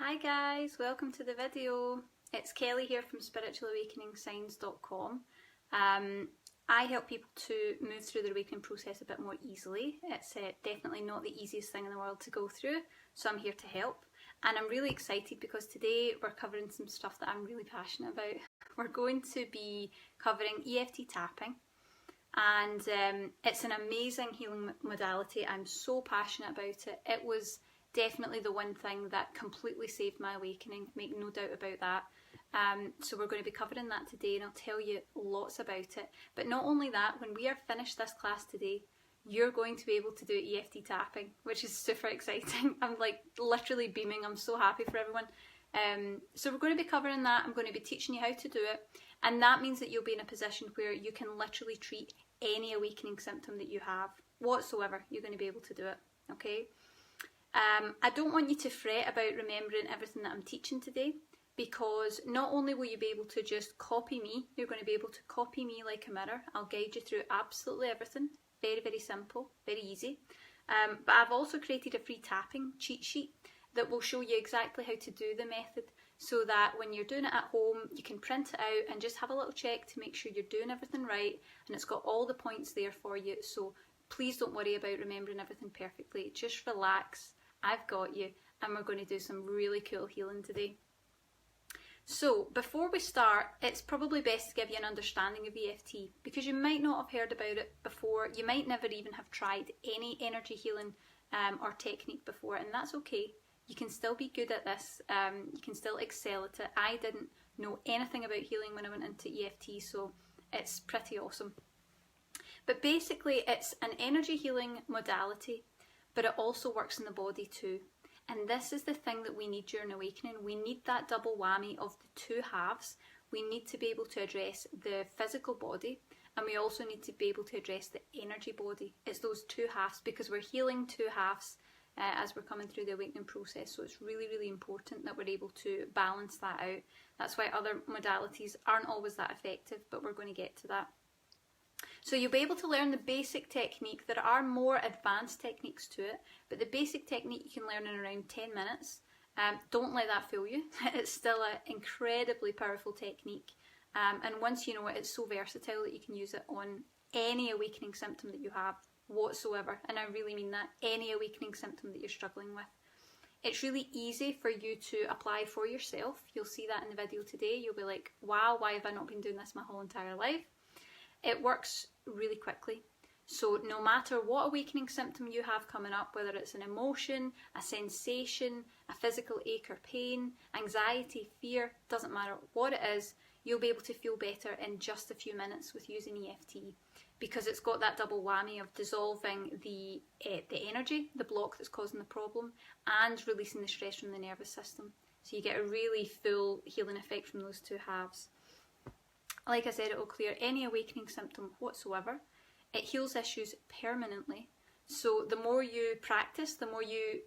Hi guys, welcome to the video. It's Kelly here from spiritualawakeningsigns.com. I help people to move through their awakening process a bit more easily. It's definitely not the easiest thing in the world to go through, so I'm here to help. And I'm really excited because today we're covering some stuff that I'm really passionate about. We're going to be covering EFT tapping, and it's an amazing healing modality. I'm so passionate about it. It was definitely the one thing that completely saved my awakening, make no doubt about that. So we're going to be covering that today, and I'll tell you lots about it. But not only that, when we are finished this class today, you're going to be able to do EFT tapping, which is super exciting. I'm like literally beaming. I'm so happy for everyone. So we're going to be covering that. I'm going to be teaching you how to do it, and that means that you'll be in a position where you can literally treat any awakening symptom that you have whatsoever. You're going to be able to do it, okay? I don't want you to fret about remembering everything that I'm teaching today, because not only will you be able to just copy me, you're going to be able to copy me like a mirror. I'll guide you through absolutely everything. Very, very simple, very easy. But I've also created a free tapping cheat sheet that will show you exactly how to do the method, so that when you're doing it at home, you can print it out and just have a little check to make sure you're doing everything right, and it's got all the points there for you. So please don't worry about remembering everything perfectly. Just relax. I've got you, and we're going to do some really cool healing today. So before we start, it's probably best to give you an understanding of EFT, because you might not have heard about it before. You might never even have tried any energy healing or technique before, and that's okay. You can still be good at this. You can still excel at it. I didn't know anything about healing when I went into EFT, so it's pretty awesome. But basically, it's an energy healing modality, but it also works in the body too. And this is the thing that we need during awakening. We need that double whammy of the two halves. We need to be able to address the physical body, and we also need to be able to address the energy body. It's those two halves, because we're healing two halves as we're coming through the awakening process. So it's really, really important that we're able to balance that out. That's why other modalities aren't always that effective, but we're going to get to that. So you'll be able to learn the basic technique. There are more advanced techniques to it, but the basic technique you can learn in around 10 minutes. Don't let that fool you. It's still an incredibly powerful technique. And once you know it, it's so versatile that you can use it on any awakening symptom that you have whatsoever. And I really mean that, any awakening symptom that you're struggling with. It's really easy for you to apply for yourself. You'll see that in the video today. You'll be like, wow, why have I not been doing this my whole entire life? It works really quickly. So no matter what awakening symptom you have coming up, whether it's an emotion, a sensation, a physical ache or pain, anxiety, fear, doesn't matter what it is, you'll be able to feel better in just a few minutes with using EFT, because it's got that double whammy of dissolving the energy, the block that's causing the problem, and releasing the stress from the nervous system. So you get a really full healing effect from those two halves. Like I said, it will clear any awakening symptom whatsoever. It heals issues permanently. So the more you practice, the more you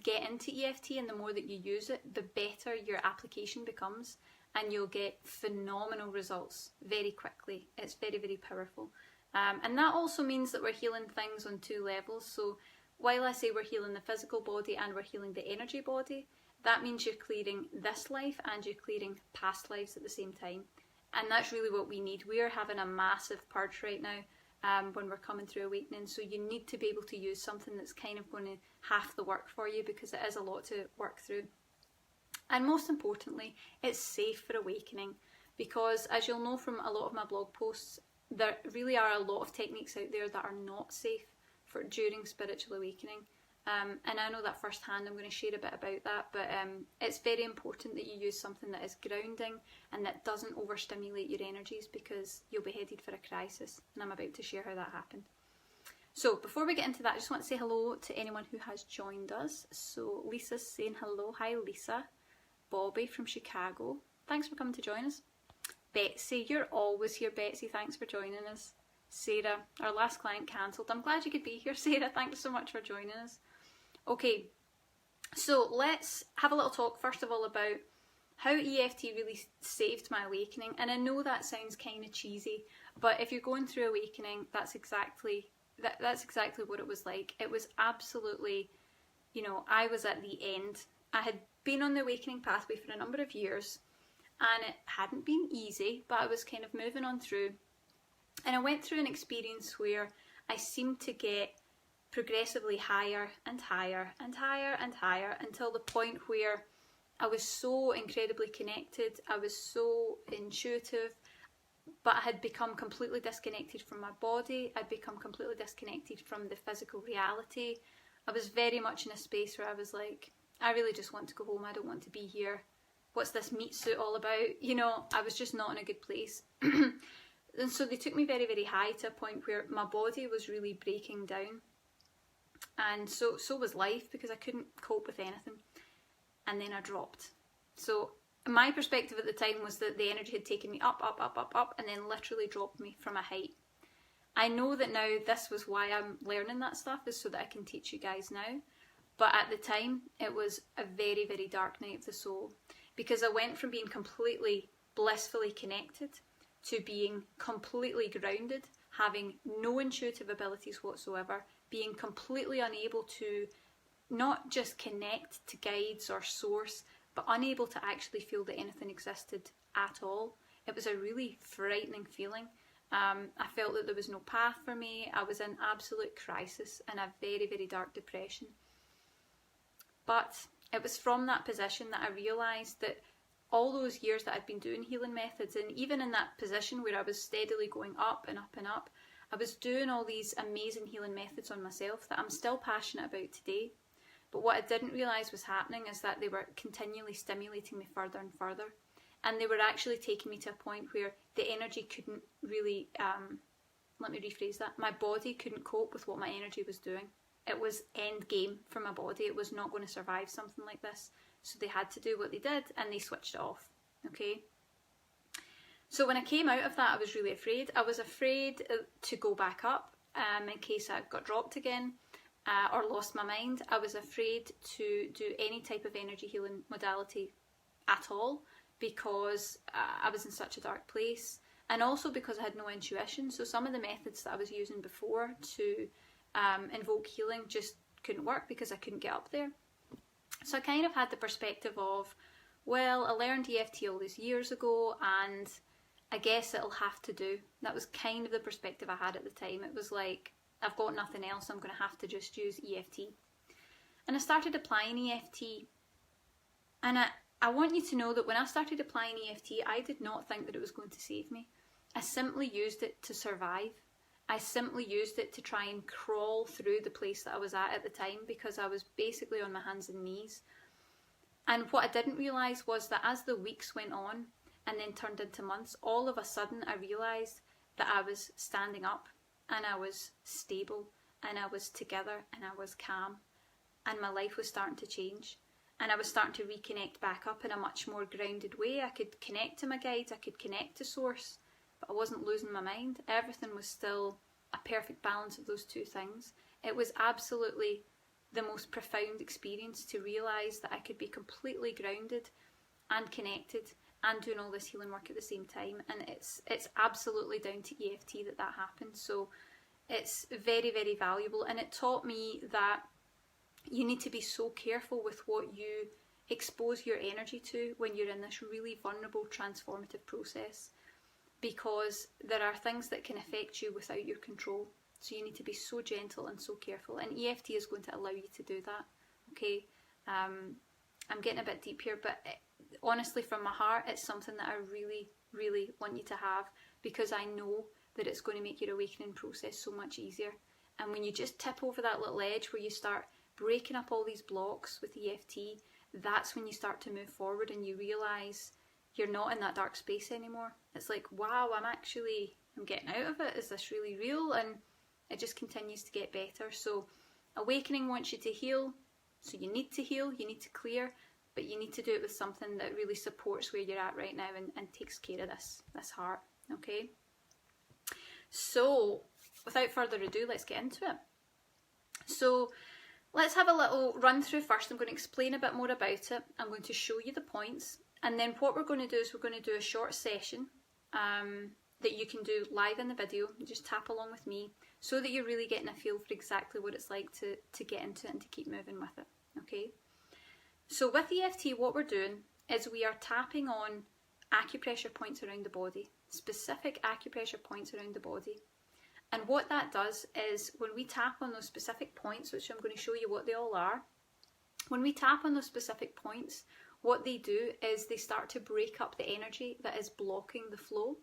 get into EFT, and the more that you use it, the better your application becomes, and you'll get phenomenal results very quickly. It's very, very powerful. And that also means that we're healing things on two levels. So while I say we're healing the physical body and we're healing the energy body, that means you're clearing this life and you're clearing past lives at the same time. And that's really what we need. We are having a massive purge right now when we're coming through awakening. So you need to be able to use something that's kind of going to half the work for you, because it is a lot to work through. And most importantly, it's safe for awakening, because as you'll know from a lot of my blog posts, there really are a lot of techniques out there that are not safe for during spiritual awakening. And I know that firsthand. I'm going to share a bit about that, but it's very important that you use something that is grounding and that doesn't overstimulate your energies, because you'll be headed for a crisis, and I'm about to share how that happened. So before we get into that, I just want to say hello to anyone who has joined us. So Lisa's saying hello. Hi Lisa. Bobby from Chicago, thanks for coming to join us. Betsy, you're always here, Betsy, thanks for joining us. Sarah, our last client cancelled. I'm glad you could be here, Sarah. Thanks so much for joining us. Okay, so let's have a little talk first of all about how EFT really saved my awakening. And I know that sounds kind of cheesy, but if you're going through awakening, that's exactly what it was like. It was absolutely, you know, I was at the end I had been on the awakening pathway for a number of years, and it hadn't been easy, but I was kind of moving on through. And I went through an experience where I seemed to get progressively higher and higher and higher and higher, until the point where I was so incredibly connected, I was so intuitive, but I had become completely disconnected from my body. I'd become completely disconnected from the physical reality. I was very much in a space where I was like, I really just want to go home. I don't want to be here. What's this meat suit all about? You know, I was just not in a good place. And so they took me very, very high, to a point where my body was really breaking down. And so was life, because I couldn't cope with anything. And then I dropped. So my perspective at the time was that the energy had taken me up, up, up, up, up, and then literally dropped me from a height. I know that now this was why I'm learning that stuff, is so that I can teach you guys now. But at the time, it was a very, very dark night of the soul, because I went from being completely blissfully connected to being completely grounded, having no intuitive abilities whatsoever, being completely unable to not just connect to guides or source, but unable to actually feel that anything existed at all. It was a really frightening feeling. I felt that there was no path for me. I was in absolute crisis and a very, very dark depression. But it was from that position that I realised that all those years that I'd been doing healing methods, and even in that position where I was steadily going up and up and up, I was doing all these amazing healing methods on myself that I'm still passionate about today. But what I didn't realise was happening is that they were continually stimulating me further and further. And they were actually taking me to a point where the energy couldn't really, let me rephrase that, my body couldn't cope with what my energy was doing. It was end game for my body. It was not going to survive something like this. So they had to do what they did, and they switched it off. Okay? So when I came out of that, I was really afraid. I was afraid to go back up in case I got dropped again or lost my mind. I was afraid to do any type of energy healing modality at all, because I was in such a dark place, and also because I had no intuition. So some of the methods that I was using before to invoke healing just couldn't work, because I couldn't get up there. So I kind of had the perspective of, well, I learned EFT all these years ago, and I guess it'll have to do. That was kind of the perspective I had at the time. It was like, I've got nothing else, I'm going to have to just use EFT. And I started applying EFT, and I want you to know that when I started applying EFT, I did not think that it was going to save me. I simply used it to survive. I simply used it to try and crawl through the place that I was at the time, because I was basically on my hands and knees. And what I didn't realise was that as the weeks went on and then turned into months, all of a sudden I realised that I was standing up, and I was stable, and I was together, and I was calm, and my life was starting to change. And I was starting to reconnect back up in a much more grounded way. I could connect to my guides, I could connect to source, but I wasn't losing my mind. Everything was still a perfect balance of those two things. It was absolutely the most profound experience to realise that I could be completely grounded and connected and doing all this healing work at the same time. And it's absolutely down to EFT that happened. So it's very, very valuable, and it taught me that you need to be so careful with what you expose your energy to when you're in this really vulnerable transformative process, because there are things that can affect you without your control. So you need to be so gentle and so careful, and EFT is going to allow you to do that. Okay, I'm getting a bit deep here, but honestly, from my heart, it's something that I really, really want you to have, because I know that it's going to make your awakening process so much easier. And when you just tip over that little edge where you start breaking up all these blocks with EFT, that's when you start to move forward and you realise you're not in that dark space anymore. It's like, wow, I'm getting out of it. Is this really real? And it just continues to get better. So awakening wants you to heal. So you need to heal, you need to clear, but you need to do it with something that really supports where you're at right now and takes care of this heart. Okay? So without further ado, let's get into it. So let's have a little run through first. I'm going to explain a bit more about it. I'm going to show you the points. And then what we're going to do is we're going to do a short session that you can do live in the video. Just tap along with me so that you're really getting a feel for exactly what it's like to get into it and to keep moving with it. Okay? So with EFT, what we're doing is we are tapping on acupressure points around the body, specific acupressure points around the body. And what that does is when we tap on those specific points, which I'm going to show you what they all are, when we tap on those specific points, what they do is they start to break up the energy that is blocking the flow.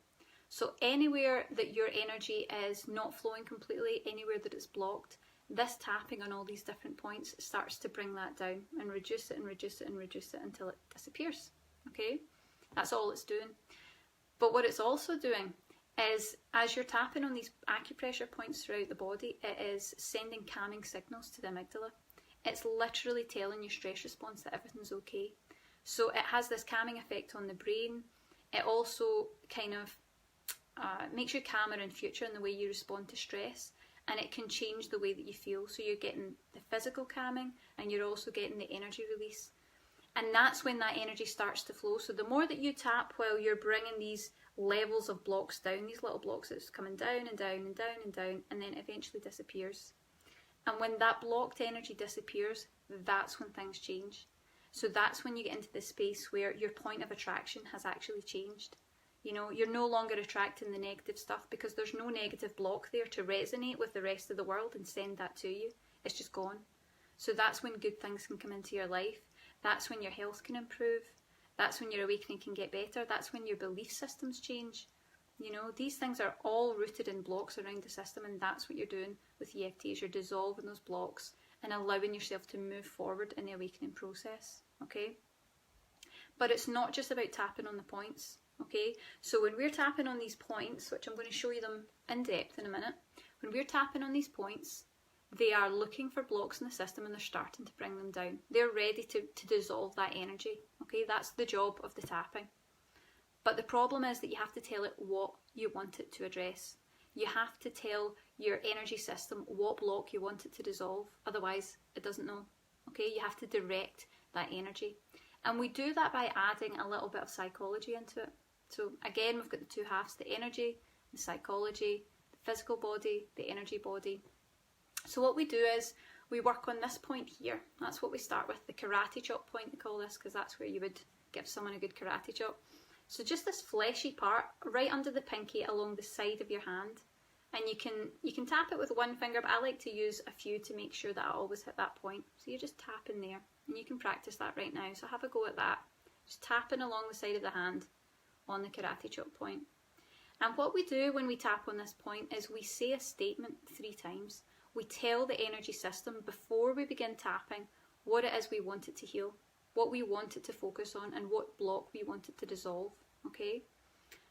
So anywhere that your energy is not flowing completely, anywhere that it's blocked, this tapping on all these different points starts to bring that down and reduce it and reduce it and reduce it until it disappears. Okay, that's all it's doing. But what it's also doing is, as you're tapping on these acupressure points throughout the body, it is sending calming signals to the amygdala. It's literally telling your stress response that everything's okay. So it has this calming effect on the brain. It also kind of makes you calmer in future in the way you respond to stress, and it can change the way that you feel. So you're getting the physical calming and you're also getting the energy release. And that's when that energy starts to flow. So the more that you tap while you're bringing these levels of blocks down, these little blocks that's coming down and down and down and down, and then eventually disappears. And when that blocked energy disappears, that's when things change. So that's when you get into the space where your point of attraction has actually changed. You know, you're no longer attracting the negative stuff because there's no negative block there to resonate with the rest of the world and send that to you. It's just gone. So that's when good things can come into your life. That's when your health can improve. That's when your awakening can get better. That's when your belief systems change. You know, these things are all rooted in blocks around the system, and that's what you're doing with EFT, is you're dissolving those blocks and allowing yourself to move forward in the awakening process, okay? But it's not just about tapping on the points, okay? So when we're tapping on these points, which I'm going to show you them in depth in a minute, when we're tapping on these points, they are looking for blocks in the system and they're starting to bring them down. They're ready to dissolve that energy, okay? That's the job of the tapping. But the problem is that you have to tell it what you want it to address. You have to tell your energy system what block you want it to dissolve, otherwise it doesn't know, okay? You have to direct that energy. And we do that by adding a little bit of psychology into it. So again, we've got the two halves, the energy, the psychology, the physical body, the energy body. So what we do is we work on this point here. That's what we start with, the karate chop point, they call this, because that's where you would give someone a good karate chop. So just this fleshy part right under the pinky along the side of your hand, and you can tap it with one finger, but I like to use a few to make sure that I always hit that point. So you're just tapping there, and you can practice that right now. So have a go at that, just tapping along the side of the hand on the karate chop point. And what we do when we tap on this point is we say a statement 3 times. We tell the energy system before we begin tapping what it is we want it to heal, what we want it to focus on, and what block we want it to dissolve, okay?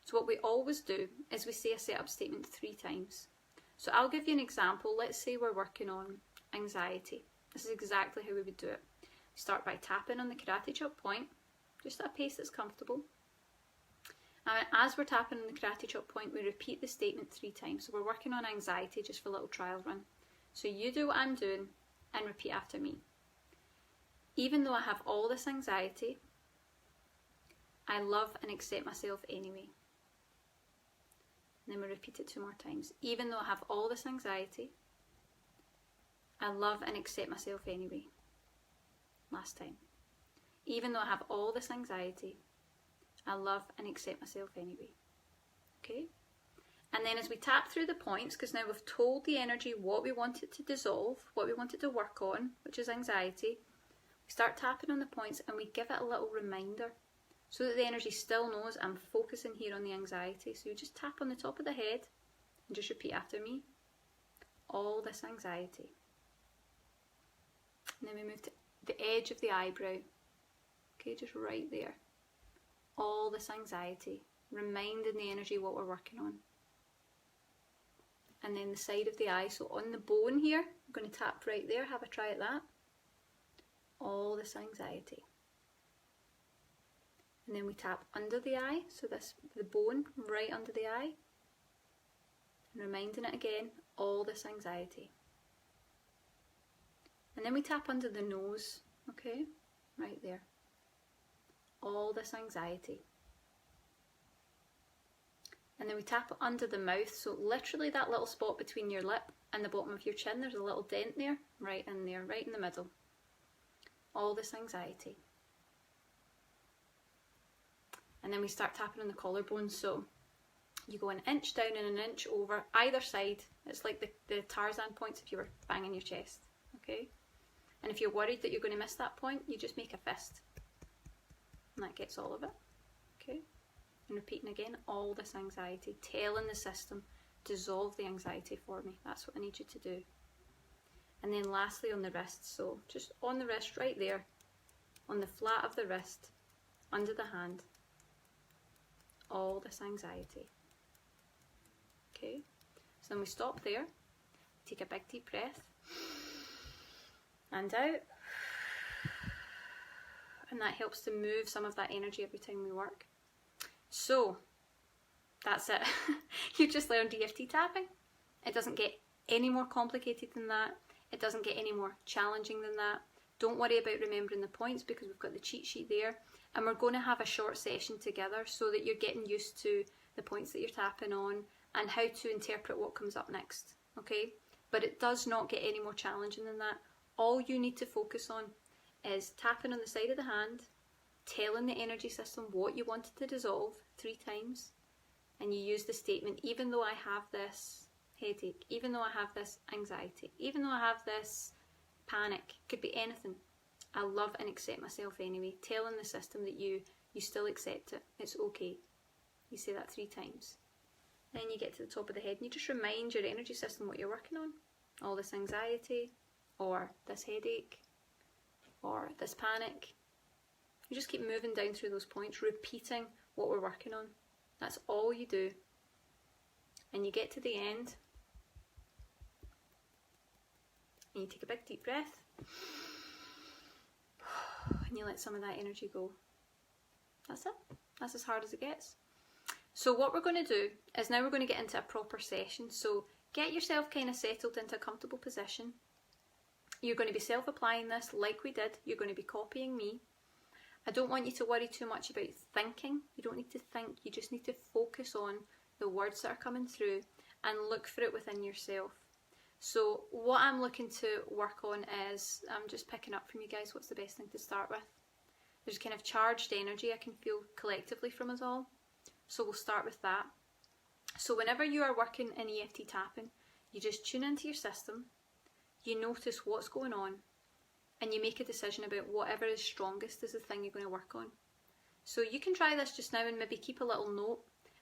So what we always do is we say a setup statement 3 times. So I'll give you an example. Let's say we're working on anxiety. This is exactly how we would do it. We start by tapping on the karate chop point, just at a pace that's comfortable. And as we're tapping on the karate chop point, we repeat the statement 3 times. So we're working on anxiety just for a little trial run. So you do what I'm doing and repeat after me. Even though I have all this anxiety, I love and accept myself anyway. And then we repeat it 2 more times. Even though I have all this anxiety, I love and accept myself anyway. Last time. Even though I have all this anxiety, I love and accept myself anyway. Okay? And then as we tap through the points, because now we've told the energy what we want it to dissolve, what we want it to work on, which is anxiety, we start tapping on the points and we give it a little reminder so that the energy still knows I'm focusing here on the anxiety. So you just tap on the top of the head and just repeat after me. All this anxiety. And then we move to the edge of the eyebrow. Okay, just right there. All this anxiety. Reminding the energy what we're working on. And then the side of the eye, so on the bone here, I'm going to tap right there, have a try at that. All this anxiety. And then we tap under the eye, so this the bone right under the eye. And reminding it again, all this anxiety. And then we tap under the nose, okay, right there. All this anxiety. And then we tap under the mouth, so literally that little spot between your lip and the bottom of your chin, there's a little dent there, right in the middle. All this anxiety. And then we start tapping on the collarbone. So you go an inch down and an inch over either side. It's like the Tarzan points if you were banging your chest, okay? And if you're worried that you're going to miss that point, you just make a fist. And that gets all of it, okay? And repeating again, all this anxiety, telling the system, dissolve the anxiety for me. That's what I need you to do. And then lastly on the wrist, so just on the wrist right there, on the flat of the wrist, under the hand, all this anxiety. Okay, so then we stop there, take a big deep breath, and out, and that helps to move some of that energy every time we work. So, that's it. You just learned EFT tapping. It doesn't get any more complicated than that. It doesn't get any more challenging than that. Don't worry about remembering the points because we've got the cheat sheet there, and we're going to have a short session together so that you're getting used to the points that you're tapping on and how to interpret what comes up next, okay? But it does not get any more challenging than that. All you need to focus on is tapping on the side of the hand, telling the energy system what you wanted to dissolve 3 times, and you use the statement, even though I have this headache, even though I have this anxiety, even though I have this panic, could be anything, I love and accept myself anyway, telling the system that you still accept it, it's okay. You say that 3 times. Then you get to the top of the head and you just remind your energy system what you're working on. All this anxiety, or this headache, or this panic. You just keep moving down through those points, repeating what we're working on. That's all you do. And you get to the end, and you take a big deep breath, and you let some of that energy go. That's it. That's as hard as it gets. So what we're going to do is now we're going to get into a proper session. So get yourself kind of settled into a comfortable position. You're going to be self-applying this like we did. You're going to be copying me. I don't want you to worry too much about thinking. You don't need to think. You just need to focus on the words that are coming through and look for it within yourself. So what I'm looking to work on is, I'm just picking up from you guys, what's the best thing to start with? There's kind of charged energy I can feel collectively from us all. So we'll start with that. So whenever you are working in EFT tapping, you just tune into your system, you notice what's going on, and you make a decision about whatever is strongest is the thing you're going to work on. So you can try this just now and maybe keep a little note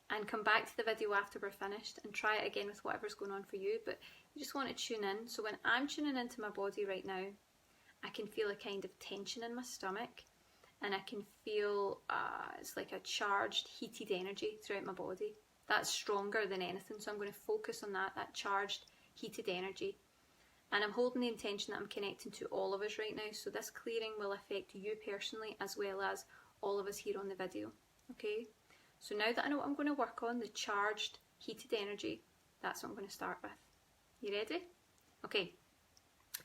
and come back to the video after we're finished and try it again with whatever's going on for you, but you just want to tune in. So when I'm tuning into my body right now, I can feel a kind of tension in my stomach, and I can feel it's like a charged, heated energy throughout my body. That's stronger than anything, so I'm going to focus on that charged, heated energy. And I'm holding the intention that I'm connecting to all of us right now, so this clearing will affect you personally as well as all of us here on the video, okay? So now that I know what I'm going to work on, the charged, heated energy, that's what I'm going to start with. You ready? Okay,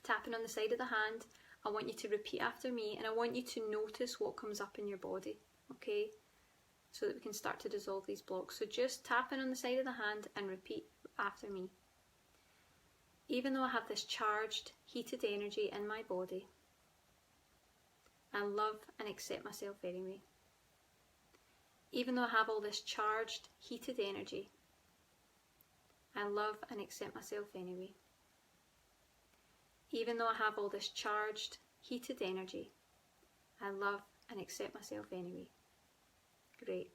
tapping on the side of the hand, I want you to repeat after me, and I want you to notice what comes up in your body, okay? So that we can start to dissolve these blocks. So just tapping on the side of the hand and repeat after me. Even though I have this charged, heated energy in my body, I love and accept myself anyway. Even though I have all this charged, heated energy, I love and accept myself anyway. Even though I have all this charged, heated energy, I love and accept myself anyway. Great.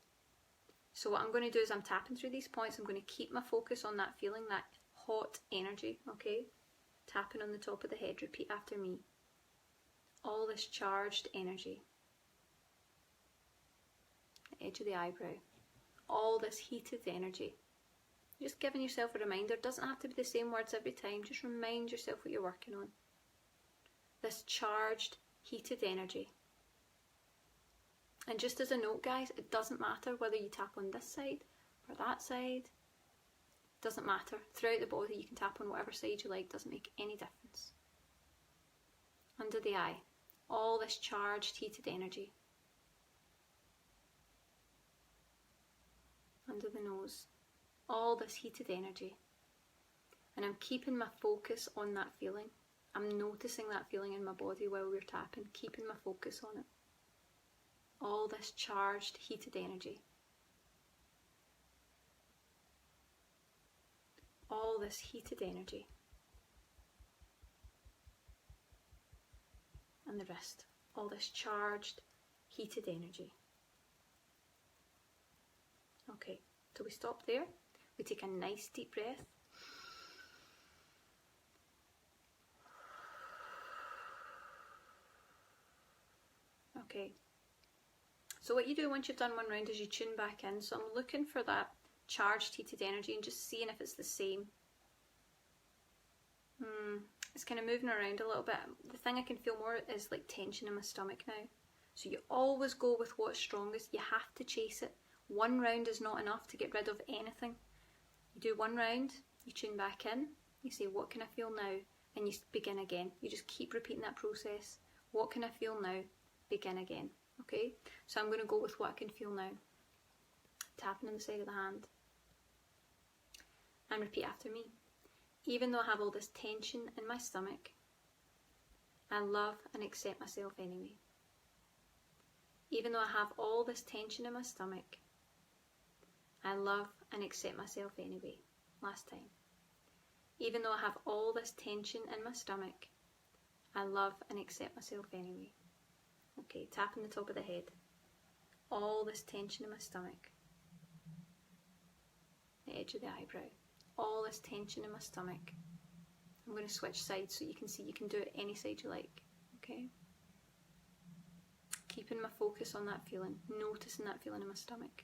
So what I'm going to do is I'm tapping through these points. I'm going to keep my focus on that feeling, that hot energy, okay? Tapping on the top of the head, repeat after me. All this charged energy. The edge of the eyebrow. All this heated energy. Just giving yourself a reminder. It doesn't have to be the same words every time. Just remind yourself what you're working on. This charged, heated energy. And just as a note, guys, it doesn't matter whether you tap on this side or that side. It doesn't matter. Throughout the body, you can tap on whatever side you like. It doesn't make any difference. Under the eye. All this charged, heated energy. Under the nose. All this heated energy, and I'm keeping my focus on that feeling. I'm noticing that feeling in my body while we're tapping, keeping my focus on it. all this charged, heated energy. All this heated energy. And the wrist. All this charged, heated energy. Okay, so we stop there. We take a nice deep breath. Okay, so what you do once you've done one round is you tune back in. So I'm looking for that charged heated energy and just seeing if it's the same. It's kind of moving around a little bit. The thing I can feel more is like tension in my stomach now. So you always go with what's strongest. You have to chase it. One round is not enough to get rid of anything. You do one round, you tune back in, you say, what can I feel now? And you begin again. You just keep repeating that process. What can I feel now? Begin again. Okay? So I'm going to go with what I can feel now. Tapping on the side of the hand. And repeat after me. Even though I have all this tension in my stomach, I love and accept myself anyway. Even though I have all this tension in my stomach, I love and accept myself anyway. Last time. Even though I have all this tension in my stomach, I love and accept myself anyway. Okay, tapping the top of the head. All this tension in my stomach. The edge of the eyebrow. All this tension in my stomach. I'm going to switch sides so you can see you can do it any side you like. Okay? Keeping my focus on that feeling. Noticing that feeling in my stomach.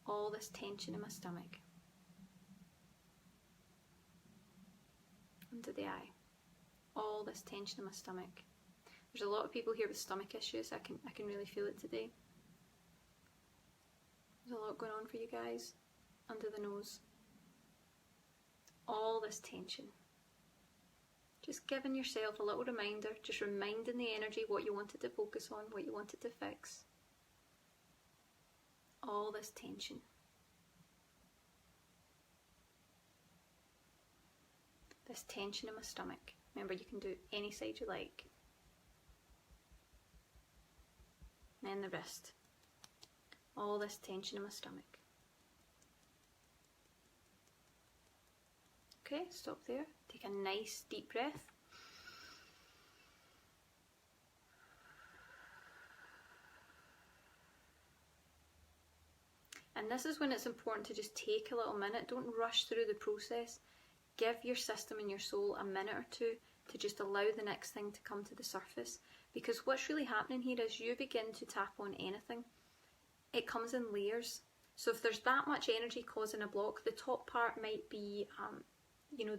All this tension in my stomach. Under the eye. All this tension in my stomach. There's a lot of people here with stomach issues. I can really feel it today. There's a lot going on for you guys. Under the nose. All this tension. Just giving yourself a little reminder, just reminding the energy what you wanted to focus on, what you wanted to fix. All this tension. This tension in my stomach. Remember, you can do any side you like. And then the wrist. All this tension in my stomach. Okay, stop there. Take a nice deep breath. And this is when it's important to just take a little minute. Don't rush through the process. Give your system and your soul a minute or two to just allow the next thing to come to the surface. Because what's really happening here is you begin to tap on anything. It comes in layers. So if there's that much energy causing a block, the top part might be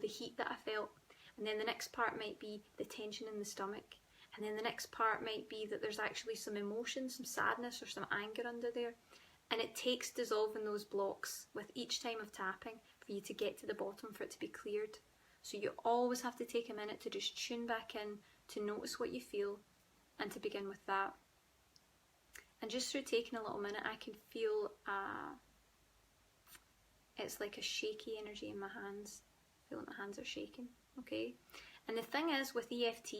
the heat that I felt, and then the next part might be the tension in the stomach, and then the next part might be that there's actually some emotion, some sadness or some anger under there, and it takes dissolving those blocks with each time of tapping for you to get to the bottom, for it to be cleared. So you always have to take a minute to just tune back in, to notice what you feel, and to begin with that. And just through taking a little minute, I can feel it's like a shaky energy in my hands. I feel like my hands are shaking, okay? And the thing is, with EFT,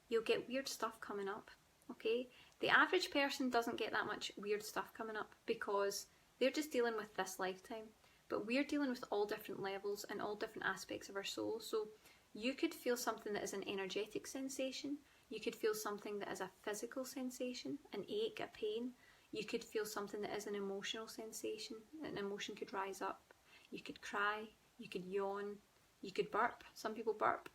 you'll get weird stuff coming up, okay? The average person doesn't get that much weird stuff coming up because they're just dealing with this lifetime. But we're dealing with all different levels and all different aspects of our soul. So you could feel something that is an energetic sensation. You could feel something that is a physical sensation, an ache, a pain. You could feel something that is an emotional sensation. An emotion could rise up. You could cry. You could yawn. You could burp. Some people burp.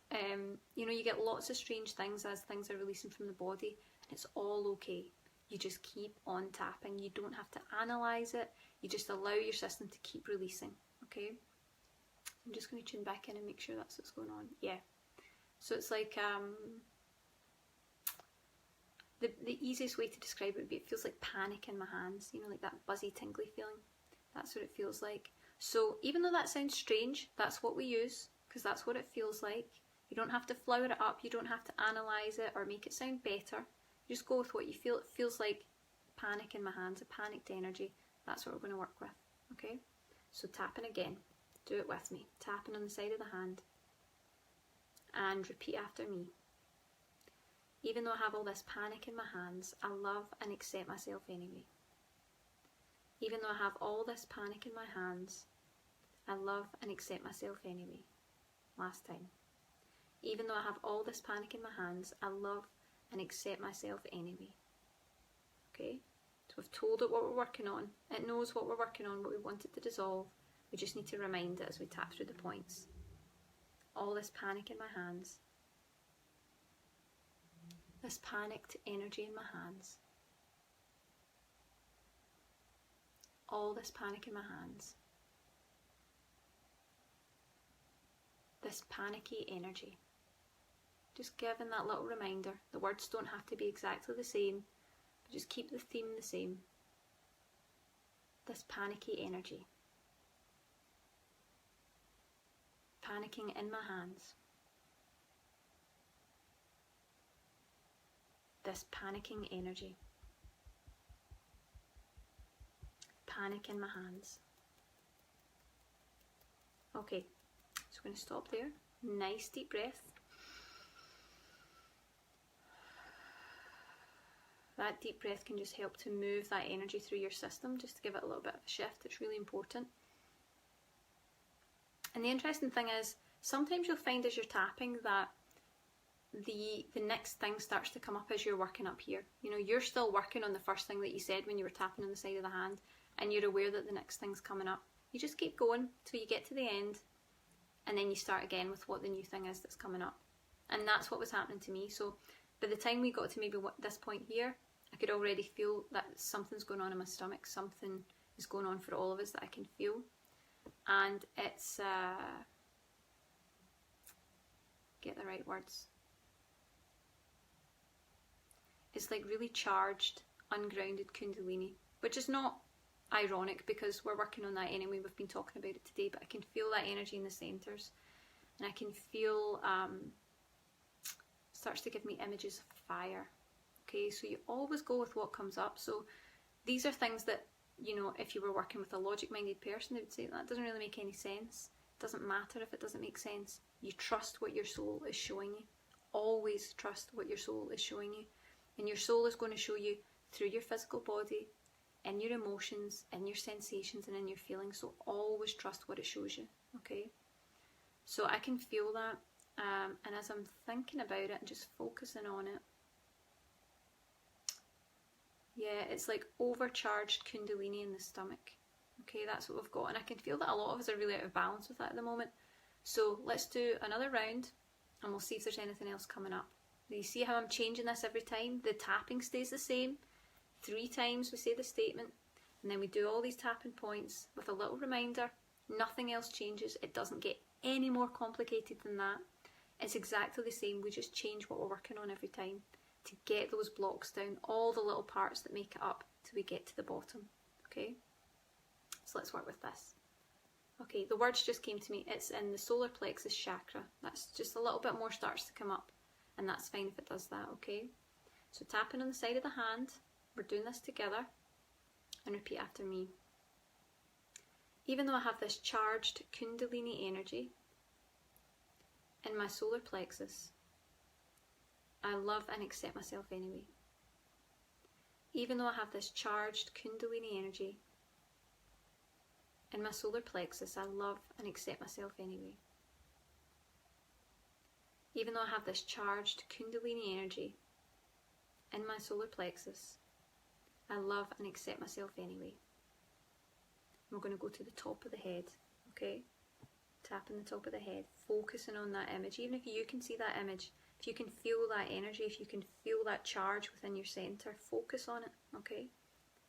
You get lots of strange things as things are releasing from the body, and it's all okay. You just keep on tapping. You don't have to analyse it. You just allow your system to keep releasing, okay? I'm just going to tune back in and make sure that's what's going on. Yeah. So it's like, the easiest way to describe it would be, it feels like panic in my hands, like that buzzy, tingly feeling. That's what it feels like. So even though that sounds strange, that's what we use, because that's what it feels like. You don't have to flower it up. You don't have to analyse it or make it sound better. You just go with what you feel. It feels like panic in my hands, a panicked energy. That's what we're going to work with, okay? So tapping again. Do it with me. Tapping on the side of the hand. And repeat after me. Even though I have all this panic in my hands, I love and accept myself anyway. Even though I have all this panic in my hands, I love and accept myself anyway. Last time. Even though I have all this panic in my hands, I love and accept myself anyway. Okay? So we've told it what we're working on. It knows what we're working on, what we want it to dissolve. We just need to remind it as we tap through the points. All this panic in my hands. This panicked energy in my hands. All this panic in my hands. This panicky energy. Just giving that little reminder. The words don't have to be exactly the same, but just keep the theme the same. This panicky energy. Panicking in my hands. This panicking energy. Panic in my hands. Okay, so we're going to stop there. Nice deep breath. That deep breath can just help to move that energy through your system, just to give it a little bit of a shift. It's really important. And the interesting thing is, sometimes you'll find as you're tapping that the next thing starts to come up as you're working up here. You know, you're still working on the first thing that you said when you were tapping on the side of the hand, and you're aware that the next thing's coming up. You just keep going till you get to the end, and then you start again with what the new thing is that's coming up. And that's what was happening to me. So by the time we got to maybe this point here, I could already feel that something's going on in my stomach. Something is going on for all of us that I can feel. And it's, get the right words. It's like really charged, ungrounded Kundalini, which is not ironic because we're working on that anyway. We've been talking about it today, but I can feel that energy in the centres, and I can feel starts to give me images of fire. Okay, so you always go with what comes up. So these are things that, you know, if you were working with a logic-minded person, they would say that doesn't really make any sense. It doesn't matter if it doesn't make sense. You trust what your soul is showing you. Always trust what your soul is showing you. And your soul is going to show you through your physical body, in your emotions, in your sensations, and in your feelings. So always trust what it shows you, okay? So I can feel that. And as I'm thinking about it and just focusing on it, yeah, it's like overcharged Kundalini in the stomach. Okay, that's what we've got. And I can feel that a lot of us are really out of balance with that at the moment. So let's do another round and we'll see if there's anything else coming up. You see how I'm changing this every time? The tapping stays the same. 3 times we say the statement, and then we do all these tapping points with a little reminder. Nothing else changes. It doesn't get any more complicated than that. It's exactly the same. We just change what we're working on every time to get those blocks down, all the little parts that make it up till we get to the bottom. Okay, so let's work with this. Okay, the words just came to me. It's in the solar plexus chakra. That's just a little bit more starts to come up, and that's fine if it does that. Okay, so tapping on the side of the hand. We're doing this together, and repeat after me. Even though I have this charged Kundalini energy in my solar plexus, I love and accept myself anyway. Even though I have this charged Kundalini energy in my solar plexus, I love and accept myself anyway. Even though I have this charged Kundalini energy in my solar plexus, I love and accept myself anyway. We're going to go to the top of the head, okay? Tapping the top of the head, focusing on that image. Even if you can see that image, if you can feel that energy, if you can feel that charge within your centre, focus on it, okay?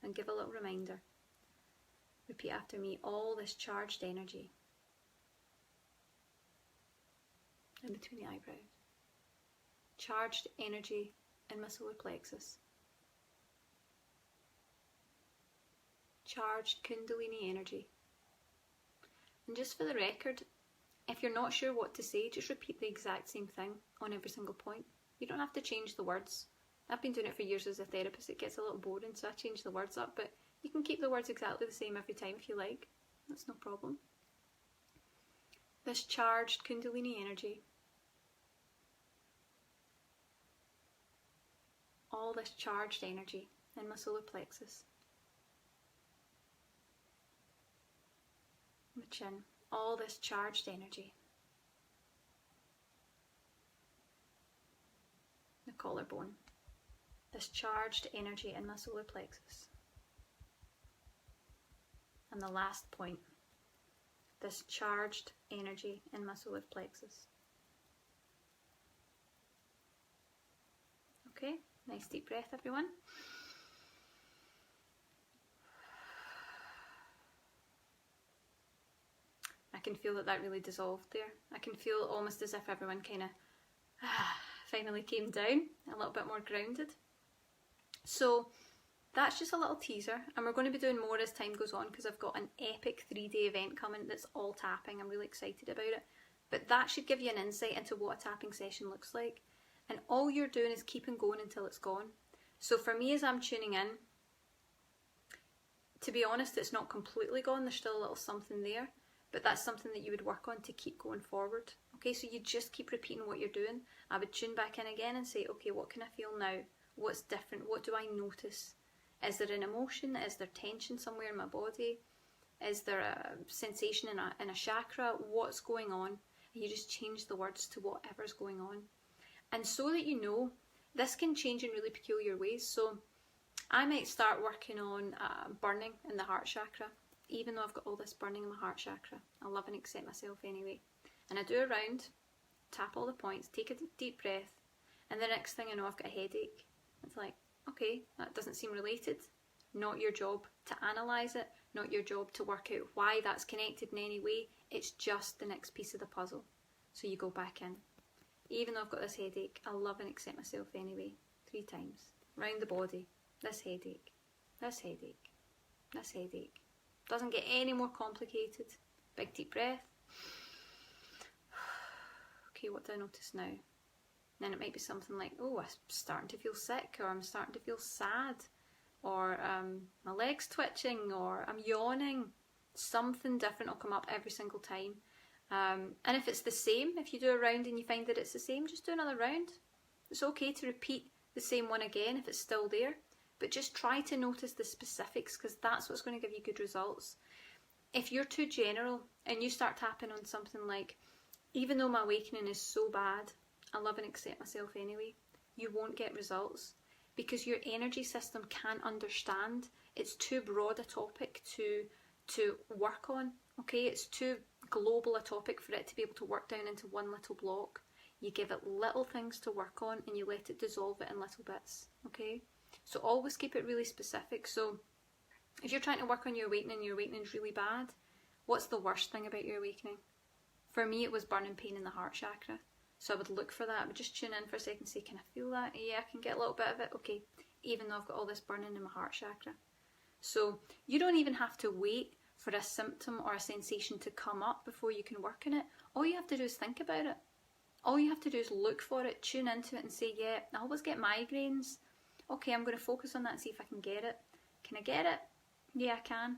And give a little reminder. Repeat after me, all this charged energy in between the eyebrows. Charged energy in my solar plexus. Charged Kundalini energy. And just for the record, if you're not sure what to say, just repeat the exact same thing on every single point. You don't have to change the words. I've been doing it for years as a therapist. It gets a little boring, so I change the words up, but you can keep the words exactly the same every time if you like. That's no problem. This charged Kundalini energy all this charged energy in my solar plexus. My chin, all this charged energy. The collarbone, this charged energy in my solar plexus. And the last point, this charged energy in my solar plexus. Okay, nice deep breath, everyone. I can feel that really dissolved there. I can feel almost as if everyone kind of finally came down, a little bit more grounded. So that's just a little teaser, and we're going to be doing more as time goes on because I've got an epic 3-day event coming that's all tapping. I'm really excited about it. But that should give you an insight into what a tapping session looks like. And all you're doing is keeping going until it's gone. So for me, as I'm tuning in, to be honest, it's not completely gone. There's still a little something there, but that's something that you would work on to keep going forward. Okay, so you just keep repeating what you're doing. I would tune back in again and say, okay, what can I feel now? What's different? What do I notice? Is there an emotion? Is there tension somewhere in my body? Is there a sensation in a chakra? What's going on? And you just change the words to whatever's going on. And so that you know, this can change in really peculiar ways. So I might start working on burning in the heart chakra, even though I've got all this burning in my heart chakra. I love and accept myself anyway. And I do a round, tap all the points, take a deep breath, and the next thing I know, I've got a headache. It's like, okay, that doesn't seem related. Not your job to analyse it, not your job to work out why that's connected in any way. It's just the next piece of the puzzle. So you go back in. Even though I've got this headache, I love and accept myself anyway. 3 times. Round the body. This headache. This headache. This headache. Doesn't get any more complicated. Big deep breath. Okay, what do I notice now? Then it might be something like, oh, I'm starting to feel sick, or I'm starting to feel sad, or my leg's twitching, or I'm yawning. Something different will come up every single time. And if it's the same, if you do a round and you find that it's the same, just do another round. It's okay to repeat the same one again if it's still there, but just try to notice the specifics, because that's what's going to give you good results. If you're too general and you start tapping on something like, even though my awakening is so bad, I love and accept myself anyway, you won't get results because your energy system can't understand. It's too broad a topic to work on. Okay, it's too global a topic for it to be able to work down into one little block. You give it little things to work on and you let it dissolve it in little bits. Okay, so always keep it really specific. So if you're trying to work on your awakening's really bad, what's the worst thing about your awakening? For me, it was burning pain in the heart chakra. So I would look for that. I would just tune in for a second and say, can I feel that? Yeah, I can get a little bit of it. Okay, even though I've got all this burning in my heart chakra. So you don't even have to wait for a symptom or a sensation to come up before you can work on it. All you have to do is think about it. All you have to do is look for it, tune into it and say, yeah, I always get migraines. Okay, I'm going to focus on that and see if I can get it. Can I get it? Yeah, I can.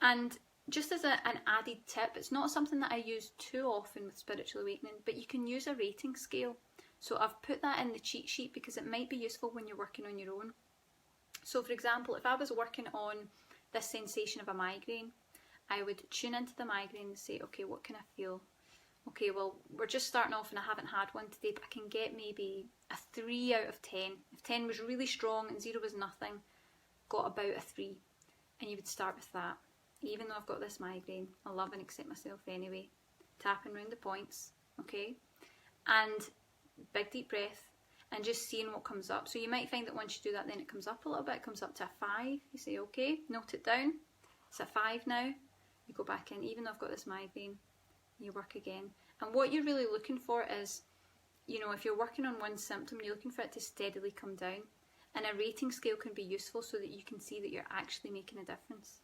And just as an added tip, it's not something that I use too often with spiritual awakening, but you can use a rating scale. So I've put that in the cheat sheet because it might be useful when you're working on your own. So for example, if I was working on this sensation of a migraine, I would tune into the migraine and say, okay, what can I feel? Okay, well, we're just starting off and I haven't had one today, but I can get maybe a 3 out of 10. If 10 was really strong and 0 was nothing, got about a 3. And you would start with that. Even though I've got this migraine, I love and accept myself anyway. Tapping around the points, okay? And big deep breath and just seeing what comes up. So you might find that once you do that, then it comes up a little bit. It comes up to a 5. You say, okay, note it down. It's a 5 now. You go back in, even though I've got this migraine. You work again. And what you're really looking for is, you know, if you're working on one symptom, you're looking for it to steadily come down. And a rating scale can be useful so that you can see that you're actually making a difference.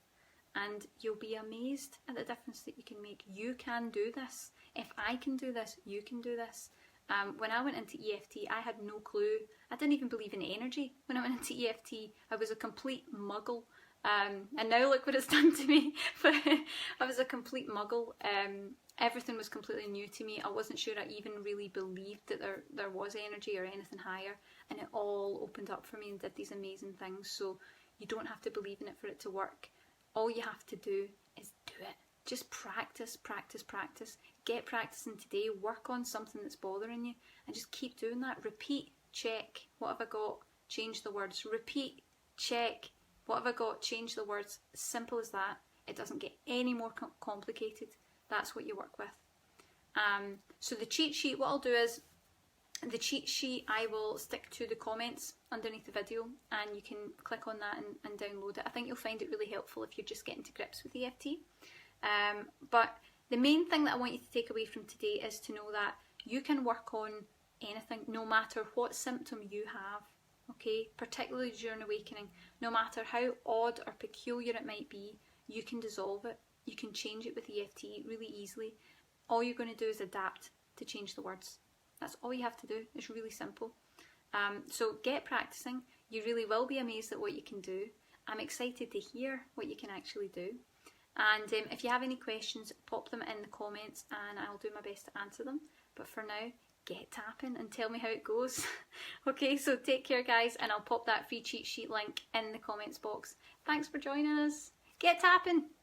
And you'll be amazed at the difference that you can make. You can do this. If I can do this, you can do this. When I went into EFT, I had no clue. I didn't even believe in energy when I went into EFT. I was a complete muggle. And now look what it's done to me. I was a complete muggle. Everything was completely new to me. I wasn't sure I even really believed that there was energy or anything higher, and it all opened up for me and did these amazing things. So you don't have to believe in it for it to work. All you have to do is do it. Just practice, practice, practice. Get practicing today. Work on something that's bothering you and just keep doing that. Repeat, check. What have I got? Change the words. Repeat, check. What have I got? Change the words. Simple as that. It doesn't get any more complicated. That's what you work with. So the cheat sheet, what I'll do is, the cheat sheet I will stick to the comments underneath the video, and you can click on that and download it. I think you'll find it really helpful if you're just getting to grips with EFT. But the main thing that I want you to take away from today is to know that you can work on anything, no matter what symptom you have, okay? Particularly during awakening, no matter how odd or peculiar it might be, you can dissolve it. You can change it with EFT really easily. All you're going to do is adapt to change the words. That's all you have to do. It's really simple. So get practicing. You really will be amazed at what you can do. I'm excited to hear what you can actually do. And if you have any questions, pop them in the comments and I'll do my best to answer them. But for now, get tapping and tell me how it goes. Okay, so take care guys, and I'll pop that free cheat sheet link in the comments box. Thanks for joining us. Get tapping!